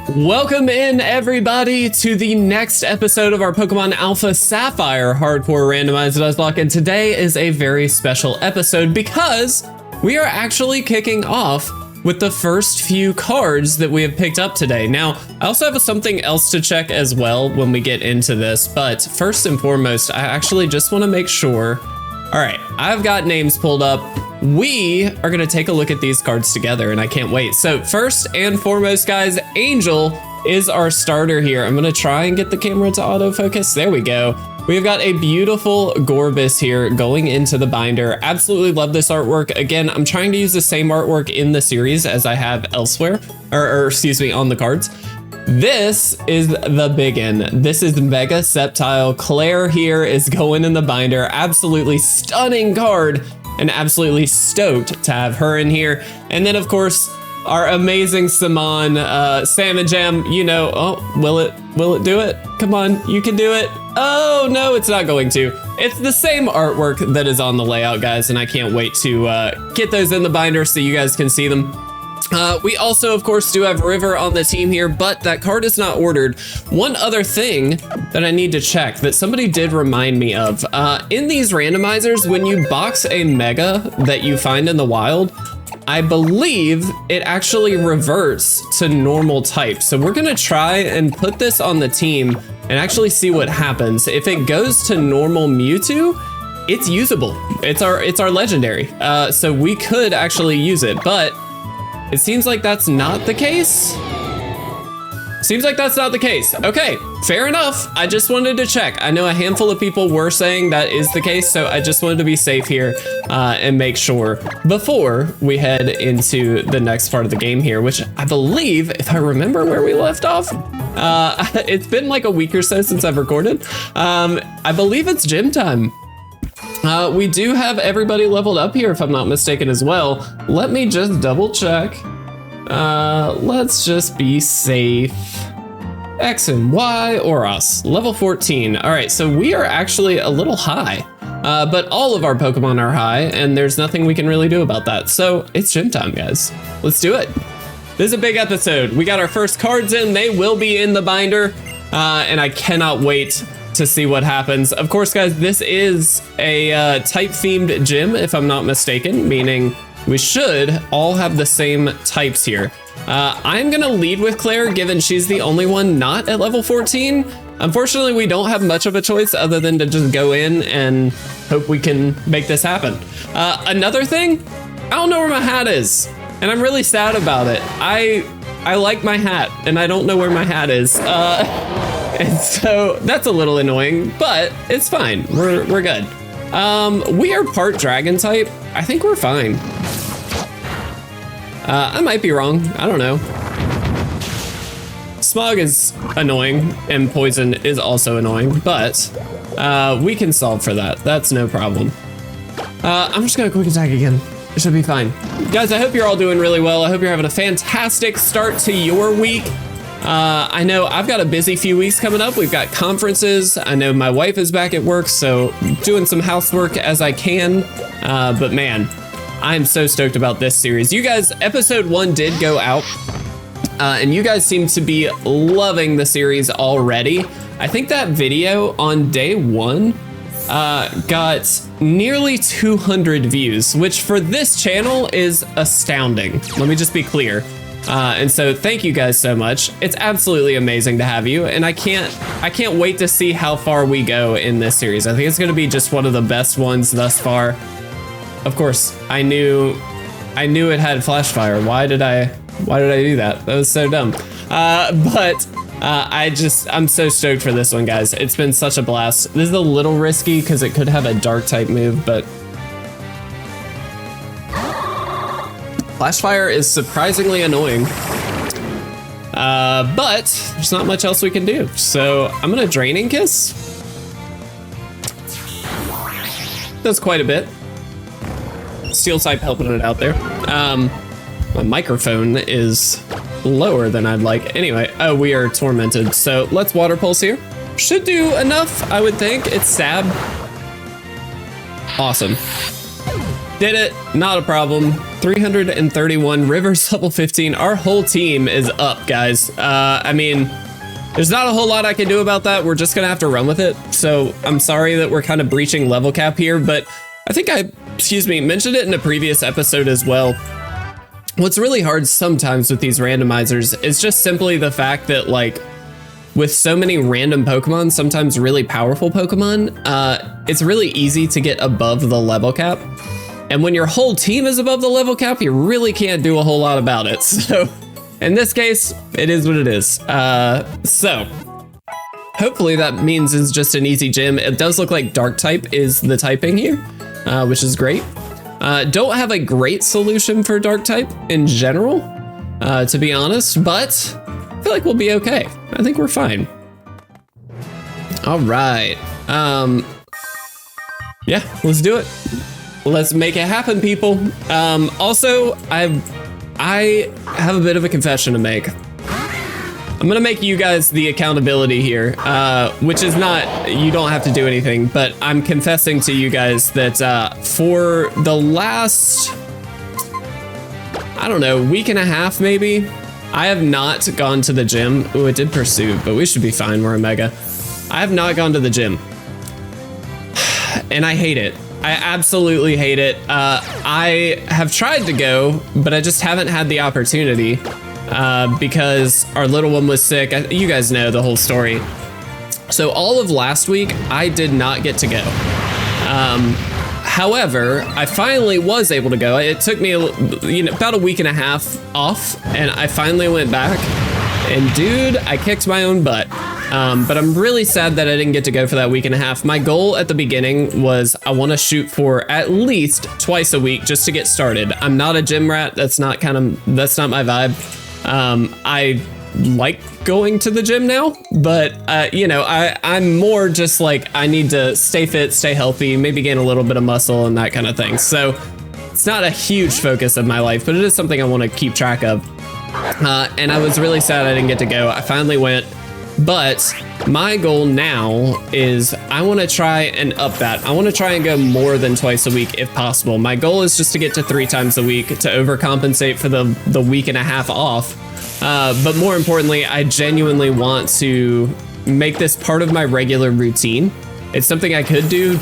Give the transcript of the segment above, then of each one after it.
Welcome in, everybody, to the next episode of our Pokemon Alpha Sapphire Hardcore Randomized Nuzlocke, and today is a very special episode because we are actually kicking off with the first few cards that we have picked up today. Now, I also have something else to check as well when we get into this, but first and foremost, I actually just want to make sure. All right, I've got names pulled up. We are gonna take a look at these cards together and I can't wait. So first and foremost, guys, Angel is our starter here. I'm gonna try and get the camera to autofocus. There we go. We've got a beautiful Gorbis here going into the binder. Absolutely love this artwork. Again, I'm trying to use the same artwork in the series as I have elsewhere, or excuse me, on the cards. This is the big one. This is Mega Sceptile. Claire here is going in the binder. Absolutely stunning card, and absolutely stoked to have her in here. And then of course, our amazing Simon, Salmon Jam, you know, oh, will it do it? Come on, you can do it. Oh no, it's not going to. It's the same artwork that is on the layout, guys, and I can't wait to get those in the binder so you guys can see them. We also, of course, do have River on the team here, but that card is not ordered. One other thing that I need to check that somebody did remind me of, in these randomizers, when you box a Mega that you find in the wild, I believe it actually reverts to normal type. So we're gonna try and put this on the team and actually see what happens. If it goes to normal Mewtwo, it's usable. It's our legendary. So we could actually use it, but it seems like that's not the case. Seems like that's not the case. Okay, fair enough. I just wanted to check. I know a handful of people were saying that is the case, so I just wanted to be safe here and make sure before we head into the next part of the game here, which I believe, if I remember where we left off, it's been like a week or so since I've recorded. I believe it's gym time. We do have everybody leveled up here, if I'm not mistaken, as well. Let me just double check. Let's just be safe. X and Y or us, level 14. All right, so we are actually a little high, but all of our Pokemon are high and there's nothing we can really do about that. So it's gym time, guys. Let's do it. This is a big episode. We got our first cards in. They will be in the binder, and I cannot wait to see what happens. Of course, guys, this is a type-themed gym, if I'm not mistaken, meaning we should all have the same types here. I'm gonna lead with Claire, given she's the only one not at level 14. Unfortunately, we don't have much of a choice other than to just go in and hope we can make this happen. Another thing, I don't know where my hat is, and I'm really sad about it. I like my hat, and I don't know where my hat is. And so that's a little annoying, but it's fine. We're good. We are part dragon type. I think we're fine. I might be wrong. I don't know. Smog is annoying and poison is also annoying, but we can solve for that. That's no problem. I'm just gonna quick attack again. It should be fine. Guys, I hope you're all doing really well. I hope you're having a fantastic start to your week. I know I've got a busy few weeks coming up. We've got conferences. I know my wife is back at work, so doing some housework as I can. But man, I'm so stoked about this series. You guys, episode 1 did go out, and you guys seem to be loving the series already. I think that video on day 1 got nearly 200 views, which for this channel is astounding. Let me just be clear. And so thank you guys so much. It's absolutely amazing to have you, and I can't wait to see how far we go in this series. I think it's going to be just one of the best ones thus far. Of course, I knew it had flash fire. Why did I do that? That was so dumb. But I'm so stoked for this one, guys. It's been such a blast. This is a little risky because it could have a dark type move, but Flashfire is surprisingly annoying, but there's not much else we can do. So I'm gonna Draining Kiss. Does quite a bit. Steel type helping it out there. My microphone is lower than I'd like. Anyway, oh, we are tormented. So let's Water Pulse here. Should do enough, I would think. It's Stab. Awesome. Did it, not a problem. 331, Rivers level 15. Our whole team is up, guys. I mean, there's not a whole lot I can do about that. We're just gonna have to run with it. So I'm sorry that we're kind of breaching level cap here, but I think I, mentioned it in a previous episode as well. What's really hard sometimes with these randomizers is just simply the fact that, like, with so many random Pokemon, sometimes really powerful Pokemon, it's really easy to get above the level cap. And when your whole team is above the level cap, you really can't do a whole lot about it. So in this case, it is what it is. So hopefully that means it's just an easy gym. It does look like dark type is the typing here, which is great. Don't have a great solution for dark type in general, to be honest, but I feel like we'll be okay. I think we're fine. All right. Yeah, let's do it. Let's make it happen, people. Also, I have a bit of a confession to make. I'm gonna make you guys the accountability here, which is not, you don't have to do anything, but I'm confessing to you guys that for the last, I don't know, week and a half maybe, I have not gone to the gym. Ooh, it did pursue, but we should be fine, we're a mega. I have not gone to the gym, and I hate it. I absolutely hate it. I have tried to go, but I just haven't had the opportunity because our little one was sick. You guys know the whole story. So all of last week, I did not get to go. However, I finally was able to go. It took me about a week and a half off, and I finally went back. And dude, I kicked my own butt. But I'm really sad that I didn't get to go for that week and a half. My goal at the beginning was I want to shoot for at least twice a week just to get started. I'm not a gym rat. That's not my vibe. I like going to the gym now, but I'm more just like, I need to stay fit, stay healthy, maybe gain a little bit of muscle and that kind of thing. So it's not a huge focus of my life, but it is something I want to keep track of. And I was really sad I didn't get to go. I finally went. But my goal now is I want to try and up that. I want to try and go more than twice a week if possible. My goal is just to get to 3 times a week to overcompensate for the week and a half off. But more importantly, I genuinely want to make this part of my regular routine. It's something I could do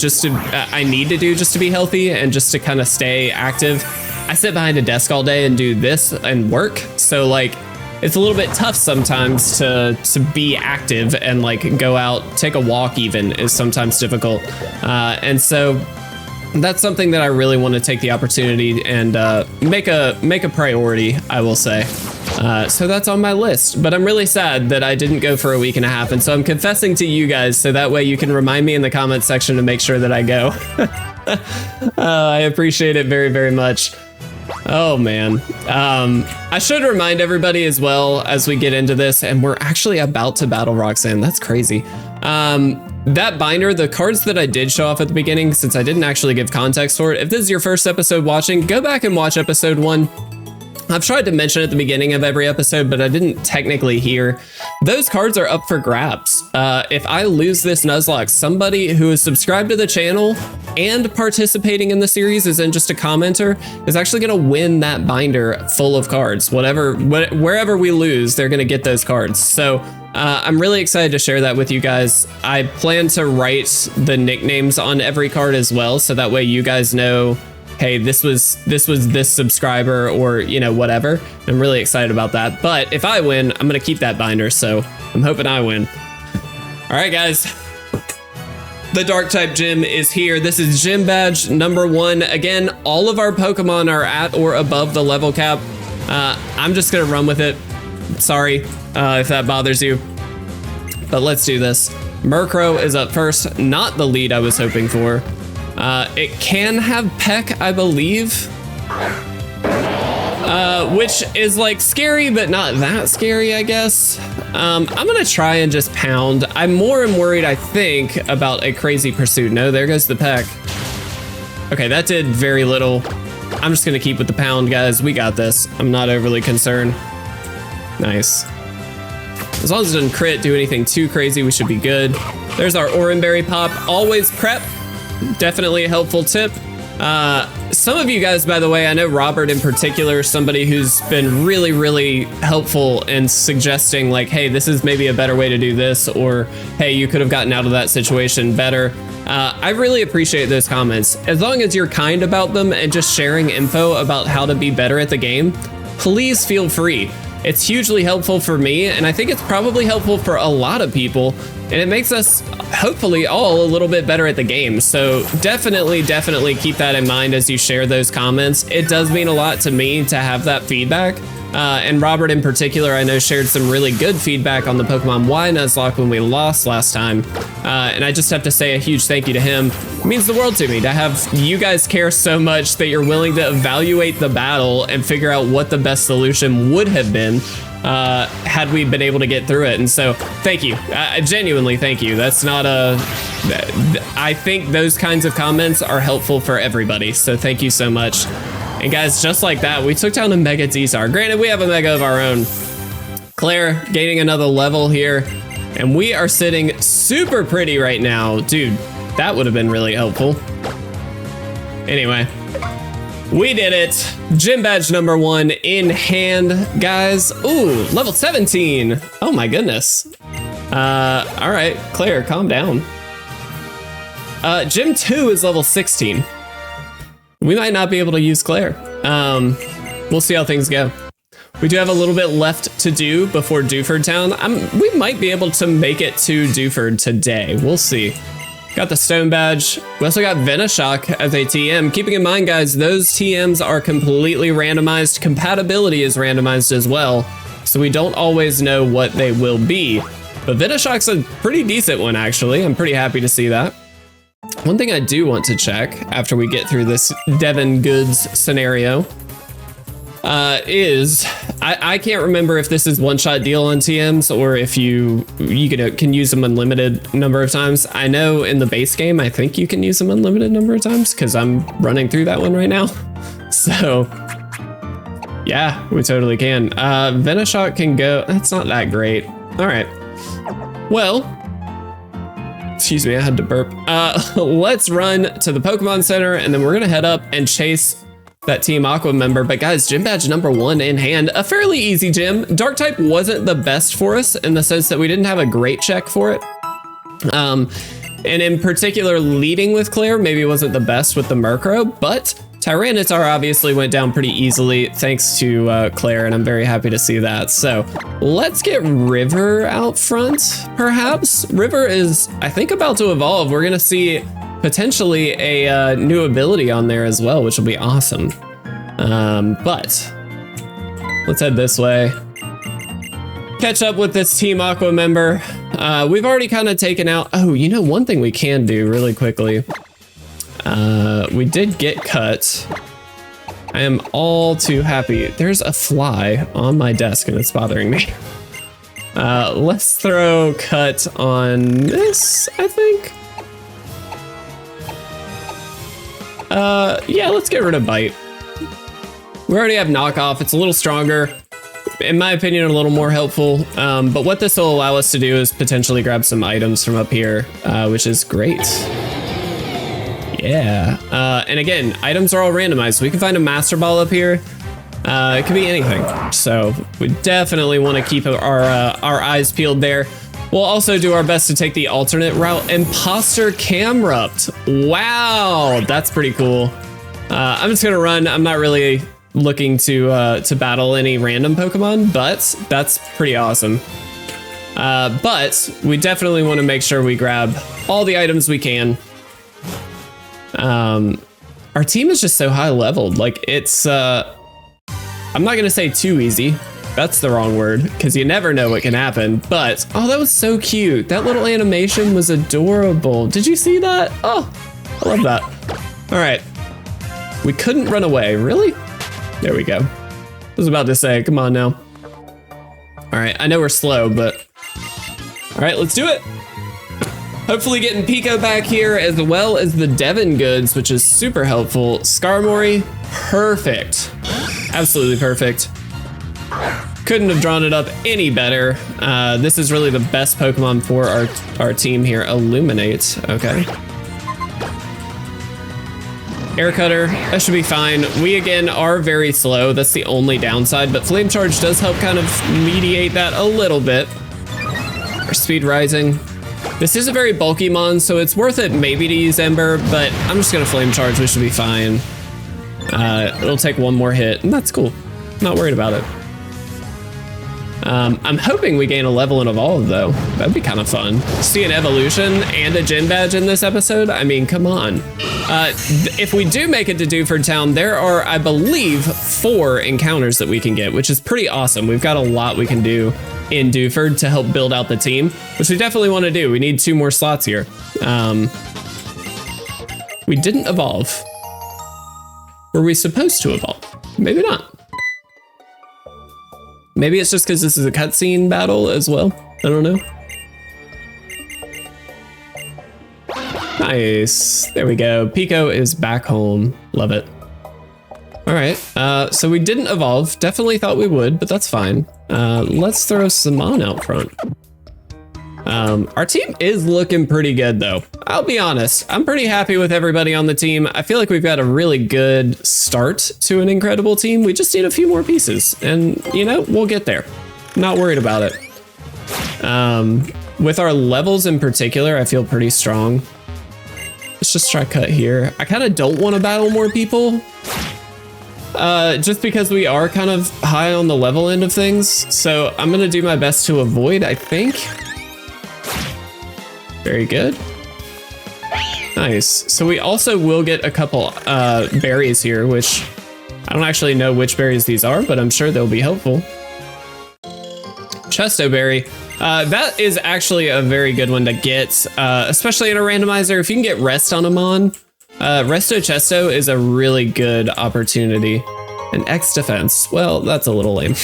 I need to do just to be healthy and just to kind of stay active. I sit behind a desk all day and do this and work. So like, it's a little bit tough sometimes to be active and like go out, take a walk even is sometimes difficult. And so that's something that I really want to take the opportunity and make a priority, I will say. So that's on my list, but I'm really sad that I didn't go for a week and a half. And so I'm confessing to you guys so that way you can remind me in the comments section to make sure that I go. I appreciate it very, very much. Oh man. I should remind everybody as well as we get into this, and we're actually about to battle Roxanne. That's crazy. That binder, the cards that I did show off at the beginning, since I didn't actually give context for it, if this is your first episode watching, go back and watch episode 1. I've tried to mention at the beginning of every episode, but I didn't technically hear. Those cards are up for grabs. If I lose this Nuzlocke, somebody who is subscribed to the channel and participating in the series isn't just a commenter, is actually gonna win that binder full of cards. Wherever we lose, they're gonna get those cards. So I'm really excited to share that with you guys. I plan to write the nicknames on every card as well, so that way you guys know, hey, this was this subscriber, or whatever. I'm really excited about that. But if I win, I'm gonna keep that binder, so I'm hoping I win. All right, guys. The dark type gym is here. This is gym badge number 1. Again, all of our Pokemon are at or above the level cap. I'm just gonna run with it. Sorry if that bothers you, but let's do this. Murkrow is up first, not the lead I was hoping for. It can have Peck, I believe, which is like scary, but not that scary, I guess. I'm gonna try and just pound. I'm more worried, I think, about a crazy pursuit. No, there goes the Peck. Okay, that did very little. I'm just gonna keep with the pound, guys. We got this. I'm not overly concerned. Nice. As long as it doesn't crit, do anything too crazy, we should be good. There's our Oranberry pop. Always prep. Definitely a helpful tip. some of you guys, by the way, I know Robert in particular, somebody who's been really, really helpful in suggesting like, hey, this is maybe a better way to do this, or hey, you could have gotten out of that situation better. I really appreciate those comments. As long as you're kind about them and just sharing info about how to be better at the game, please feel free. It's hugely helpful for me, and I think it's probably helpful for a lot of people, and it makes us hopefully all a little bit better at the game. So definitely keep that in mind as you share those comments. It does mean a lot to me to have that feedback. And Robert in particular, I know, shared some really good feedback on the Pokemon Y Nuzlocke when we lost last time. And I just have to say a huge thank you to him. It means the world to me to have you guys care so much that you're willing to evaluate the battle and figure out what the best solution would have been had we been able to get through it. And so thank you. Genuinely thank you. That's not a... I think those kinds of comments are helpful for everybody. So thank you so much. And guys, just like that, we took down a Mega D-Star. Granted, we have a Mega of our own. Claire gaining another level here. And we are sitting super pretty right now. Dude, that would have been really helpful. Anyway, we did it. Gym badge number 1 in hand, guys. Ooh, level 17. Oh my goodness. All right, Claire, calm down. Gym 2 is level 16. We might not be able to use Claire. We'll see how things go. We do have a little bit left to do before Dewford Town. We might be able to make it to Dewford today. We'll see. Got the Stone Badge. We also got Venoshock as a TM. Keeping in mind, guys, those TMs are completely randomized. Compatibility is randomized as well, so we don't always know what they will be. But Venoshock's a pretty decent one, actually. I'm pretty happy to see that. One thing I do want to check after we get through this Devin Goods scenario is I can't remember if this is one-shot deal on TMs or if you can use them unlimited number of times. I know in the base game, I think you can use them unlimited number of times because I'm running through that one right now. So yeah, we totally can. Venoshock can go, that's not that great. All right, well, excuse me, I had to burp. Let's run to the Pokemon Center and then we're gonna head up and chase that Team Aqua member. But guys, gym badge number 1 in hand, a fairly easy gym. Dark type wasn't the best for us in the sense that we didn't have a great check for it. And in particular, leading with Claire maybe wasn't the best with the Murkrow, but Tyranitar obviously went down pretty easily thanks to Claire, and I'm very happy to see that. So let's get River out front, perhaps. River is, I think, about to evolve. We're gonna see potentially a new ability on there as well, which will be awesome. But let's head this way. Catch up with this Team Aqua member. We've already kind of taken out, oh, you know, one thing we can do really quickly. We did get cut. I am all too happy. There's a fly on my desk and it's bothering me. Let's throw cut on this, I think. Yeah, let's get rid of bite. We already have knockoff. It's a little stronger. In my opinion, a little more helpful. But what this will allow us to do is potentially grab some items from up here, which is great. Yeah. And again, items are all randomized. So we can find a Master Ball up here. It could be anything. So we definitely want to keep our eyes peeled there. We'll also do our best to take the alternate route. Imposter Camrupt. Wow, that's pretty cool. I'm just gonna run. I'm not really looking to battle any random Pokemon, but that's pretty awesome. But we definitely want to make sure we grab all the items we can. Our team is just so high leveled. Like it's, I'm not gonna say too easy. That's the wrong word, because you never know what can happen, but, oh, that was so cute. That little animation was adorable. Did you see that? Oh, I love that. All right, we couldn't run away, really? There we go. I was about to say, come on now. All right, I know we're slow, but, all right, let's do it. Hopefully getting Pico back here, as well as the Devin goods, which is super helpful. Skarmory, perfect. Absolutely perfect. Couldn't have drawn it up any better. This is really the best Pokemon for our team here. Illuminate, okay. Air Cutter, that should be fine. We, again, are very slow. That's the only downside, but Flame Charge does help kind of mediate that a little bit. Our speed rising. This is a very bulky mon, so it's worth it maybe to use Ember, but I'm just gonna Flame Charge, we should be fine. It'll take one more hit, and that's cool. Not worried about it. I'm hoping we gain a level and evolve though. That'd be kind of fun. See an evolution and a gym badge in this episode? I mean, come on. If we do make it to Dewford Town, there are, I believe, 4 encounters that we can get, which is pretty awesome. We've got a lot we can do in Dewford to help build out the team, which we definitely want to do. We need 2 more slots here. We didn't evolve. Were we supposed to evolve? Maybe not. Maybe it's just because this is a cutscene battle as well. I don't know. Nice. There we go. Pico is back home. Love it. All right. So we didn't evolve. Definitely thought we would, but that's fine. Let's throw Simon out front. Our team is looking pretty good though. I'll be honest. I'm pretty happy with everybody on the team. I feel like we've got a really good start to an incredible team. We just need a few more pieces and you know, we'll get there. Not worried about it. With our levels in particular, I feel pretty strong. Let's just try cut here. I kind of don't want to battle more people. Just because we are kind of high on the level end of things. So I'm going to do my best to avoid, I think. Very good. Nice. So we also will get a couple berries here, which I don't actually know which berries these are, but I'm sure they'll be helpful. Chesto berry. That is actually a very good one to get, especially in a randomizer. If you can get rest on a mon, Resto Chesto is a really good opportunity. And X defense. Well, that's a little lame.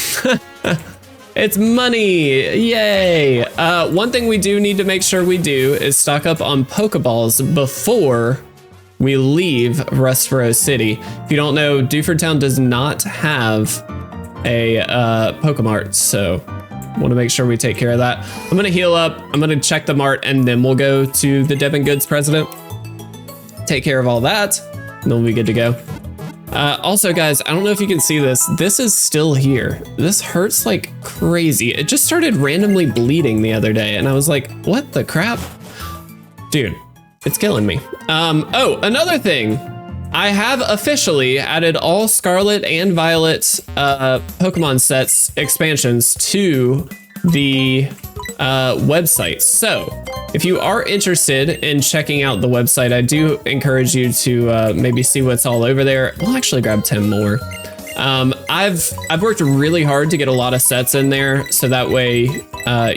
It's money, yay. One thing we do need to make sure we do is stock up on Pokeballs before we leave Rustboro City. If you don't know, Dewford Town does not have a Pokemart, so want to make sure we take care of that. I'm gonna heal up, I'm gonna check the mart, and then we'll go to the Devon Goods president. Take care of all that, and then we'll be good to go. Also guys, I don't know if you can see this. This is still here. This hurts like crazy. It just started randomly bleeding the other day and I was like, what the crap? Dude, it's killing me. Oh, another thing. I have officially added all Scarlet and Violet Pokemon sets expansions to the website. So if you are interested in checking out the website, I do encourage you to maybe see what's all over there. We'll actually grab 10 more. I've worked really hard to get a lot of sets in there, so that way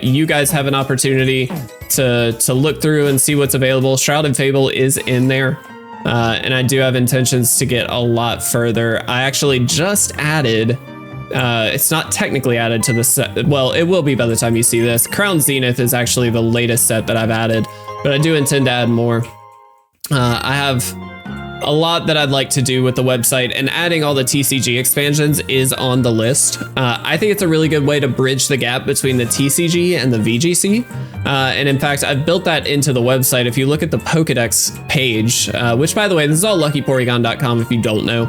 you guys have an opportunity to look through and see what's available. Shrouded Fable is in there, and I do have intentions to get a lot further. I actually just added, it's not technically added to the set. Well, it will be by the time you see this. Crown Zenith is actually the latest set that I've added, but I do intend to add more. I have a lot that I'd like to do with the website, and adding all the TCG expansions is on the list. I think it's a really good way to bridge the gap between the TCG and the VGC. And in fact, I've built that into the website. If you look at the Pokedex page, which by the way, this is all luckyporygon.com if you don't know.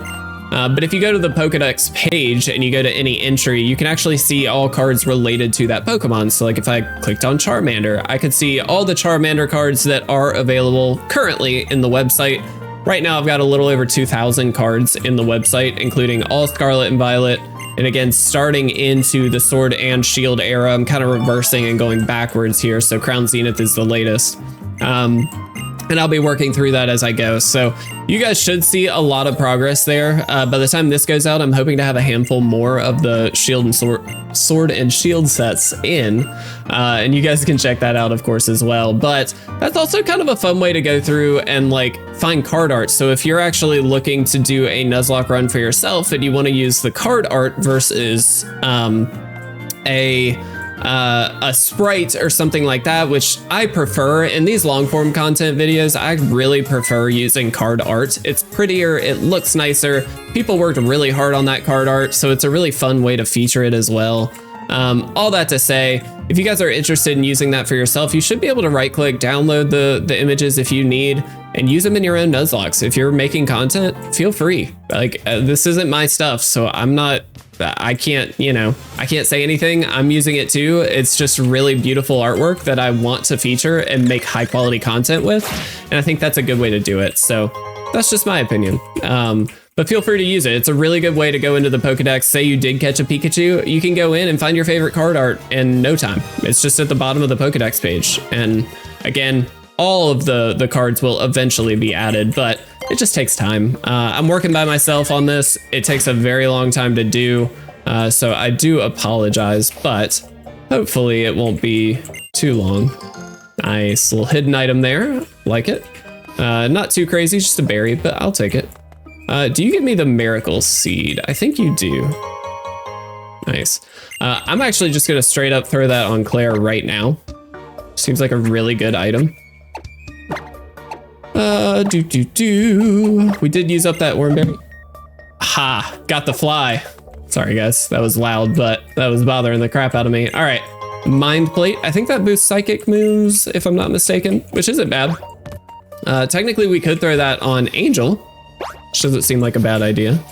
But if you go to the Pokedex page and you go to any entry, you can actually see all cards related to that Pokemon. So like if I clicked on Charmander, I could see all the Charmander cards that are available currently in the website. Right now, I've got a little over 2,000 cards in the website, including all Scarlet and Violet. And again, starting into the Sword and Shield era, I'm kind of reversing and going backwards here. So Crown Zenith is the latest. And I'll be working through that as I go. So you guys should see a lot of progress there. By the time this goes out, I'm hoping to have a handful more of the Shield and Sword and Shield sets in. And you guys can check that out, of course, as well. But that's also kind of a fun way to go through and like find card art. So if you're actually looking to do a Nuzlocke run for yourself and you want to use the card art versus a sprite or something like that, which I prefer in these long form content videos, I really prefer using card art. It's prettier, it looks nicer. People worked really hard on that card art, so it's a really fun way to feature it as well. All that to say, if you guys are interested in using that for yourself, you should be able to right click, download the images if you need, and use them in your own Nuzlocks. If you're making content, feel free. Like, this isn't my stuff, so I can't say anything. I'm using it too. It's just really beautiful artwork that I want to feature and make high quality content with. And I think that's a good way to do it. So that's just my opinion. But feel free to use it. It's a really good way to go into the Pokedex. Say you did catch a Pikachu, you can go in and find your favorite card art in no time. It's just at the bottom of the Pokedex page. And again, all of the cards will eventually be added, but it just takes time. I'm working by myself on this. It takes a very long time to do. So I do apologize, but hopefully it won't be too long. Nice little hidden item there. Like it. Not too crazy, just a berry, but I'll take it. Do you give me the miracle seed? I think you do. Nice. I'm actually just gonna straight up throw that on Claire right now. Seems like a really good item. We did use up that wormberry. Ha, got the fly. Sorry guys, that was loud, but that was bothering the crap out of me. All right, mind plate. I think that boosts psychic moves, if I'm not mistaken, which isn't bad. Technically we could throw that on Angel, which doesn't seem like a bad idea.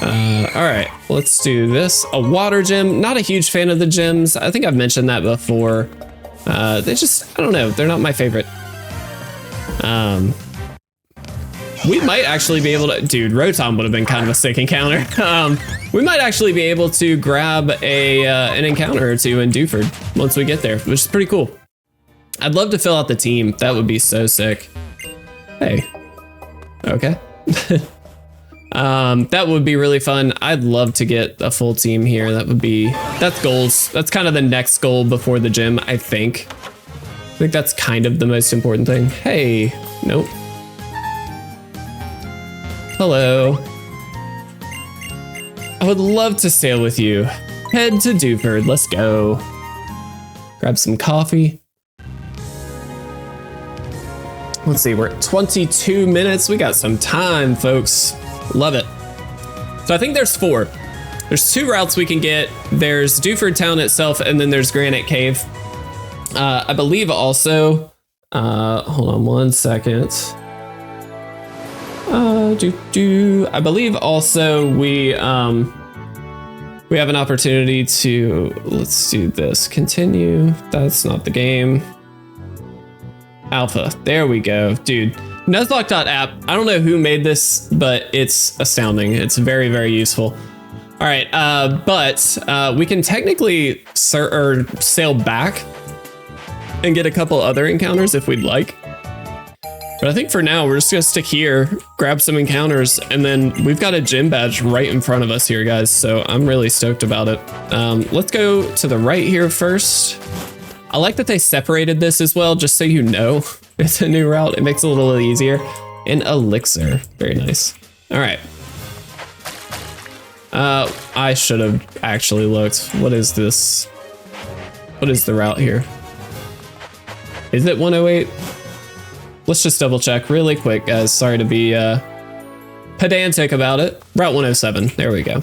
All right, let's do this. A water gem. Not a huge fan of the gems. I think I've mentioned that before. They just, I don't know, they're not my favorite. We might actually be able to, dude, Rotom would have been kind of a sick encounter. We might actually be able to grab an encounter or two in Dewford once we get there, which is pretty cool. I'd love to fill out the team. That would be so sick. Hey, okay. That would be really fun. I'd love to get a full team here. That's goals. That's kind of the next goal before the gym, I think. I think that's kind of the most important thing. Hey, nope. Hello. I would love to sail with you. Head to Dewford, let's go. Grab some coffee. Let's see, we're at 22 minutes. We got some time, folks. Love it. So I think there's 4. There's 2 routes we can get. There's Dewford Town itself, and then there's Granite Cave. I believe also, hold on one second. I believe also we have an opportunity to, let's do this, continue. That's not the game. Alpha, there we go. Dude, Nuzlocke.app, I don't know who made this, but it's astounding. It's very, very useful. All right, but we can technically sail back and get a couple other encounters if we'd like. But I think for now, we're just gonna stick here, grab some encounters, and then we've got a gym badge right in front of us here, guys. So I'm really stoked about it. Let's go to the right here first. I like that they separated this as well, just so you know it's a new route. It makes it a little easier. An elixir, very nice. All right. I should have actually looked. What is this? What is the route here? Is it 108? Let's just double check really quick, guys. Sorry to be pedantic about it. Route 107, there we go.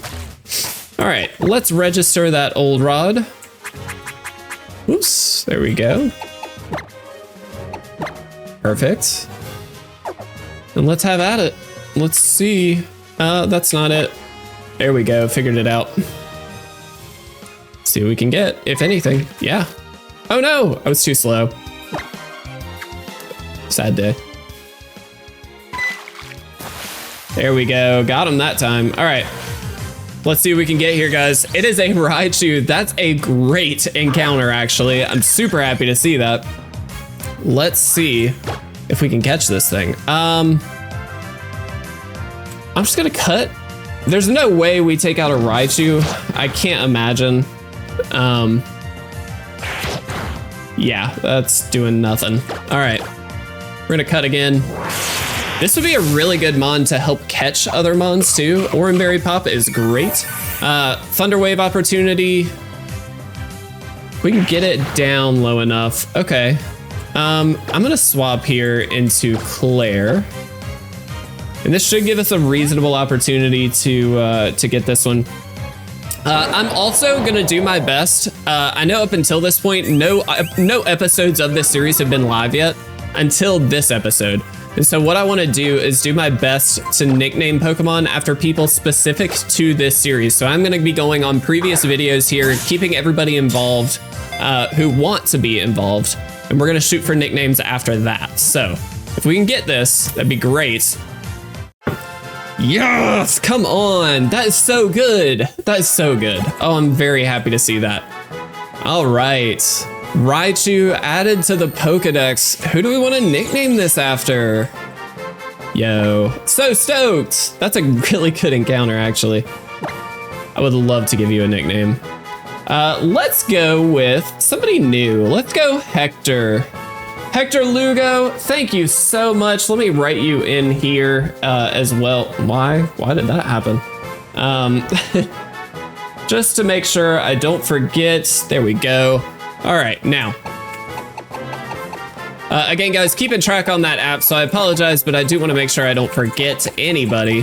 All right, let's register that old rod. Oops, there we go. Perfect. And let's have at it. Let's see. That's not it. There we go, figured it out. See what we can get, if anything. Yeah. Oh no, I was too slow. Sad day. There we go, got him that time. All right, let's see what we can get here, guys. It is a Raichu. That's a great encounter, actually. I'm super happy to see that. Let's see if we can catch this thing. I'm just gonna cut. There's no way we take out a Raichu. I can't imagine. Yeah, that's doing nothing. All right, we're gonna cut again. This would be a really good mon to help catch other mons too. Oranberry Pop is great. Thunder Wave opportunity. We can get it down low enough. Okay. I'm gonna swap here into Claire. And this should give us a reasonable opportunity to get this one. I'm also gonna do my best. I know up until this point, no episodes of this series have been live yet until this episode. And so what I want to do is do my best to nickname Pokemon after people specific to this series. So I'm going to be going on previous videos here, keeping everybody involved who want to be involved. And we're going to shoot for nicknames after that. So if we can get this, that'd be great. Yes, come on. That is so good. That is so good. Oh, I'm very happy to see that. All right. Raichu added to the Pokedex. Who do we want to nickname this after? Yo, so stoked. That's a really good encounter, actually. I would love to give you a nickname. Let's go with somebody new. Let's go Hector. Hector Lugo, thank you so much. Let me write you in here as well. Why did that happen? Just to make sure I don't forget. There we go. All right, now. Again, guys, keeping track on that app, so I apologize, but I do want to make sure I don't forget anybody.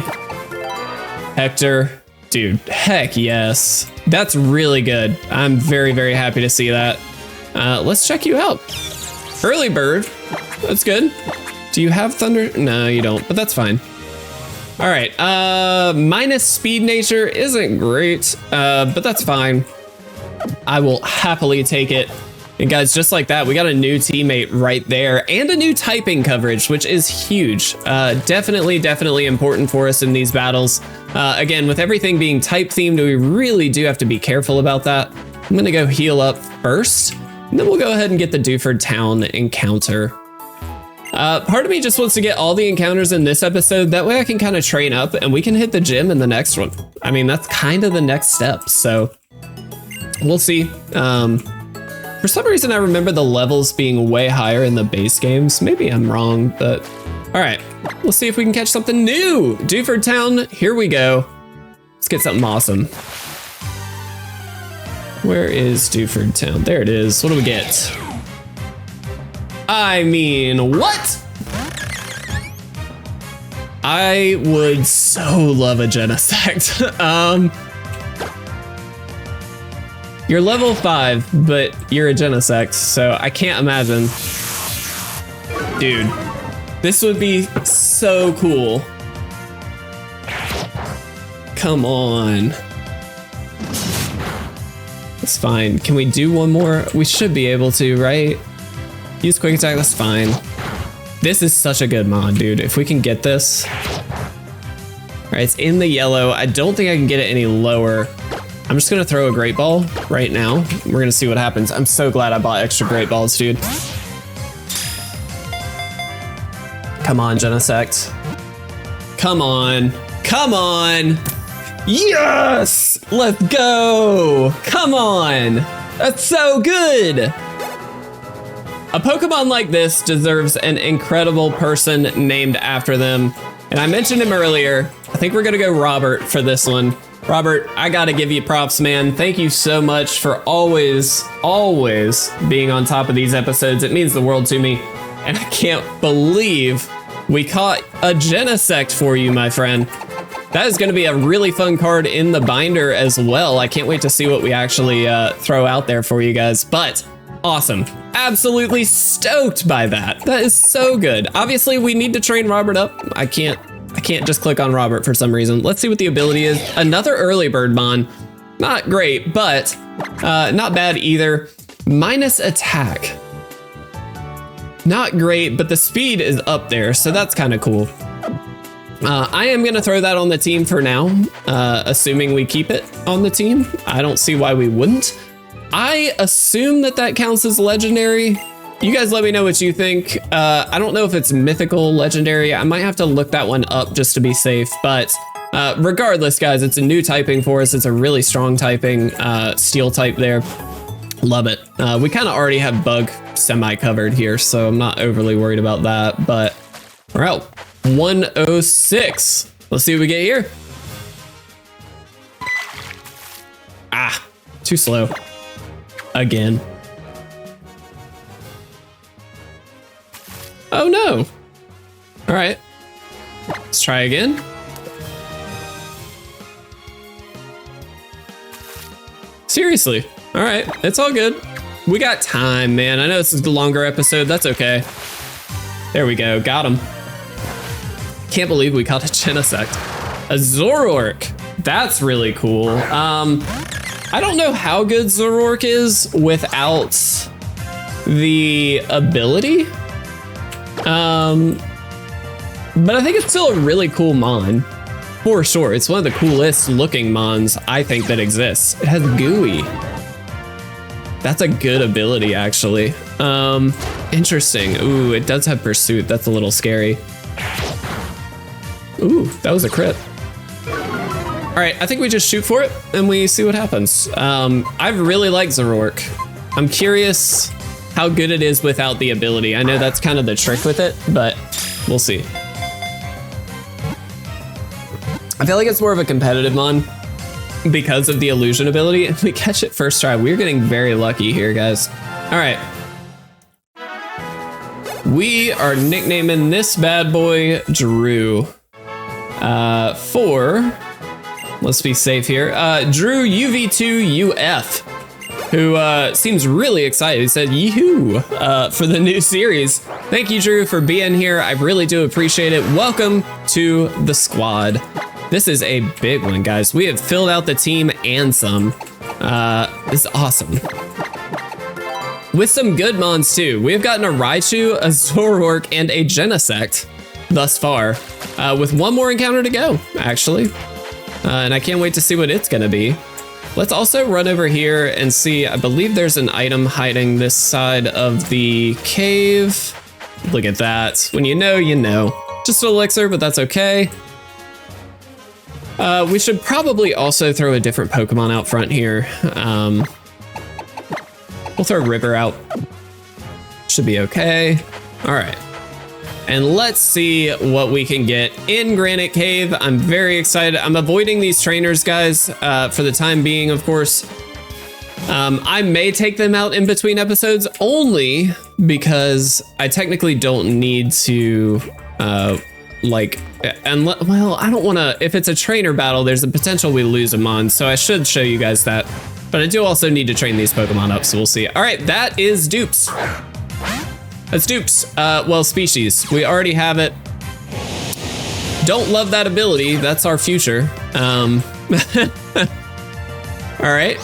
Hector, dude, heck yes. That's really good. I'm very, very happy to see that. Let's check you out. Early bird, that's good. Do you have thunder? No, you don't, but that's fine. All right, minus speed nature isn't great, but that's fine. I will happily take it. And guys, just like that, we got a new teammate right there and a new typing coverage, which is huge. Definitely important for us in these battles. Again, with everything being type themed, we really do have to be careful about that. I'm gonna go heal up first, and then we'll go ahead and get the Dewford Town encounter. Part of me just wants to get all the encounters in this episode. That way I can kind of train up and we can hit the gym in the next one. I mean, that's kind of the next step, so we'll see. For some reason, I remember the levels being way higher in the base games. Maybe I'm wrong, but all right. Let's see if we can catch something new. Dewford Town, here we go. Let's get something awesome. Where is Dewford Town? There it is. What do we get? I mean, what? I would so love a Genesect. You're level 5, but you're a Genesect, so I can't imagine. Dude, this would be so cool. Come on. That's fine. Can we do one more? We should be able to, right? Use quick attack, that's fine. This is such a good mod, dude. If we can get this. All right, it's in the yellow. I don't think I can get it any lower. I'm just gonna throw a Great Ball right now. We're gonna see what happens. I'm so glad I bought extra Great Balls, dude. Come on, Genesect. Come on. Come on. Yes! Let's go! Come on! That's so good! A Pokemon like this deserves an incredible person named after them. And I mentioned him earlier. I think we're gonna go Robert for this one. Robert, I gotta give you props, man. Thank you so much for always being on top of these episodes. It means the world to me. And I can't believe we caught a Genesect for you, my friend. That is gonna be a really fun card in the binder as well. I can't wait to see what we actually throw out there for you guys, but awesome. Absolutely stoked by that. That is so good. Obviously, we need to train Robert up. I can't just click on Robert for some reason. Let's see what the ability is. Another early bird mon. Not great, but not bad either. Minus attack. Not great, but the speed is up there, so that's kind of cool. I am gonna throw that on the team for now, assuming we keep it on the team. I don't see why we wouldn't. I assume that counts as legendary. You guys let me know what you think. I don't know if it's mythical, legendary. I might have to look that one up just to be safe, but regardless, guys, it's a new typing for us. It's a really strong typing, steel type there. Love it. We kind of already have bug semi-covered here, so I'm not overly worried about that, but we're out. 106. Let's see what we get here. Ah, too slow. Again. Oh no. All right. Let's try again. Seriously. All right, it's all good. We got time, man. I know this is the longer episode. That's okay. There we go. Got him. Can't believe we caught a Genesect. A Zoroark. That's really cool. I don't know how good Zoroark is without the ability. But I think it's still a really cool mon. For sure. It's one of the coolest looking mons I think that exists. It has Gooey. That's a good ability, actually. Interesting. Ooh, it does have Pursuit. That's a little scary. Ooh, that was a crit. All right, I think we just shoot for it and we see what happens. I really like Zoroark. I'm curious how good it is without the ability. I know that's kind of the trick with it, but we'll see. I feel like it's more of a competitive mon because of the illusion ability. If we catch it first try, we're getting very lucky here, guys. All right. We are nicknaming this bad boy Drew. Let's be safe here. Drew UV2UF, who seems really excited. He said, "Yoo-hoo," for the new series. Thank you, Drew, for being here. I really do appreciate it. Welcome to the squad. This is a big one, guys. We have filled out the team and some. This is awesome. With some good mons too. We have gotten a Raichu, a Zoroark, and a Genesect thus far, with one more encounter to go, actually. And I can't wait to see what it's gonna be. Let's also run over here and see, I believe there's an item hiding this side of the cave. Look at that. When you know, you know. Just an elixir, but that's okay. We should probably also throw a different Pokemon out front here. We'll throw River out. Should be okay. All right. And let's see what we can get in Granite Cave. I'm very excited. I'm avoiding these trainers, guys, for the time being, of course. I may take them out in between episodes only because I technically don't need to, well, I don't want to, if it's a trainer battle, there's a potential we lose a mon, so I should show you guys that. But I do also need to train these Pokemon up, so we'll see. All right, that is Dupes. That's Dupes. Well, species. We already have it. Don't love that ability. That's our future. All right.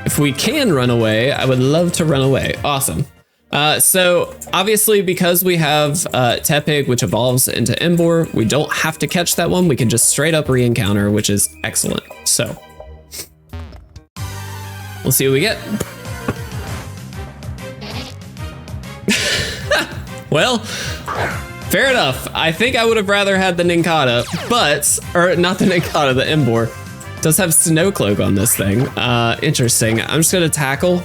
If we can run away, I would love to run away. Awesome. So obviously, because we have Tepig, which evolves into Emboar, we don't have to catch that one. We can just straight up re-encounter, which is excellent. So we'll see what we get. Well, fair enough. I think I would have rather had the Nincada, or not the Nincada, the Emboar. It does have Snow Cloak on this thing. Interesting. I'm just gonna tackle.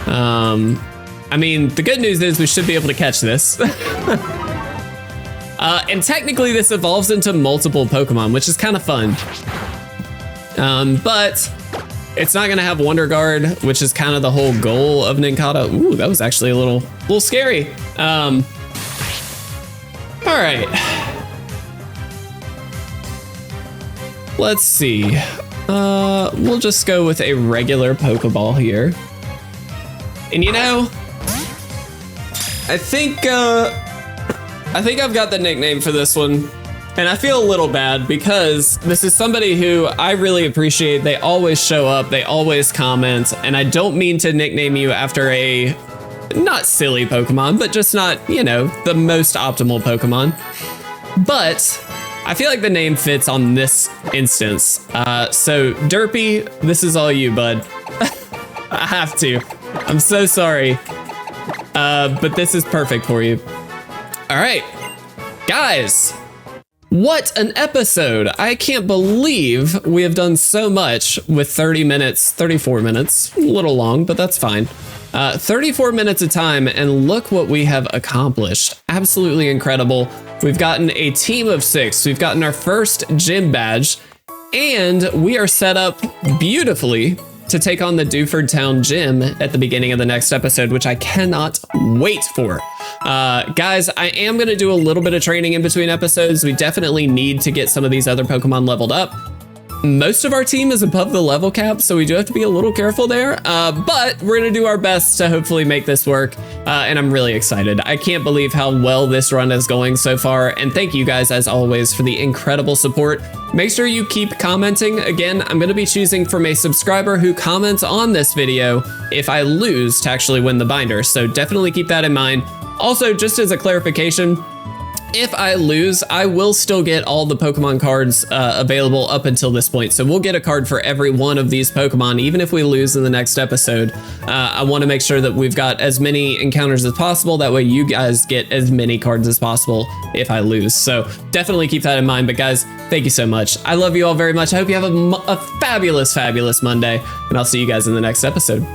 I mean, the good news is we should be able to catch this. And technically this evolves into multiple Pokemon, which is kind of fun. But it's not gonna have Wonder Guard, which is kind of the whole goal of Nincada. Ooh, that was actually a little scary. All right. Let's see. We'll just go with a regular Pokeball here. And you know, I think I've got the nickname for this one. And I feel a little bad because this is somebody who I really appreciate. They always show up, they always comment, and I don't mean to nickname you after a not silly Pokemon, but just not, you know, the most optimal Pokemon. But I feel like the name fits on this instance. So Derpy, this is all you, bud. I have to. I'm so sorry. But this is perfect for you. All right, guys. What an episode. I can't believe we have done so much with 30 minutes, 34 minutes, a little long, but that's fine. 34 minutes of time, and look what we have accomplished. Absolutely incredible. We've gotten a team of 6. We've gotten our first gym badge, and we are set up beautifully to take on the Dewford Town Gym at the beginning of the next episode, which I cannot wait for. Guys, I am gonna do a little bit of training in between episodes. We definitely need to get some of these other Pokemon leveled up. Most of our team is above the level cap, so we do have to be a little careful there, but we're gonna do our best to hopefully make this work, and I'm really excited. I can't believe how well this run is going so far, and thank you guys, as always, for the incredible support. Make sure you keep commenting. Again, I'm gonna be choosing from a subscriber who comments on this video if I lose to actually win the binder, so definitely keep that in mind. Also, just as a clarification, if I lose, I will still get all the Pokemon cards available up until this point. So we'll get a card for every one of these Pokemon, even if we lose in the next episode. I want to make sure that we've got as many encounters as possible. That way you guys get as many cards as possible if I lose. So definitely keep that in mind. But guys, thank you so much. I love you all very much. I hope you have a fabulous, fabulous Monday, and I'll see you guys in the next episode.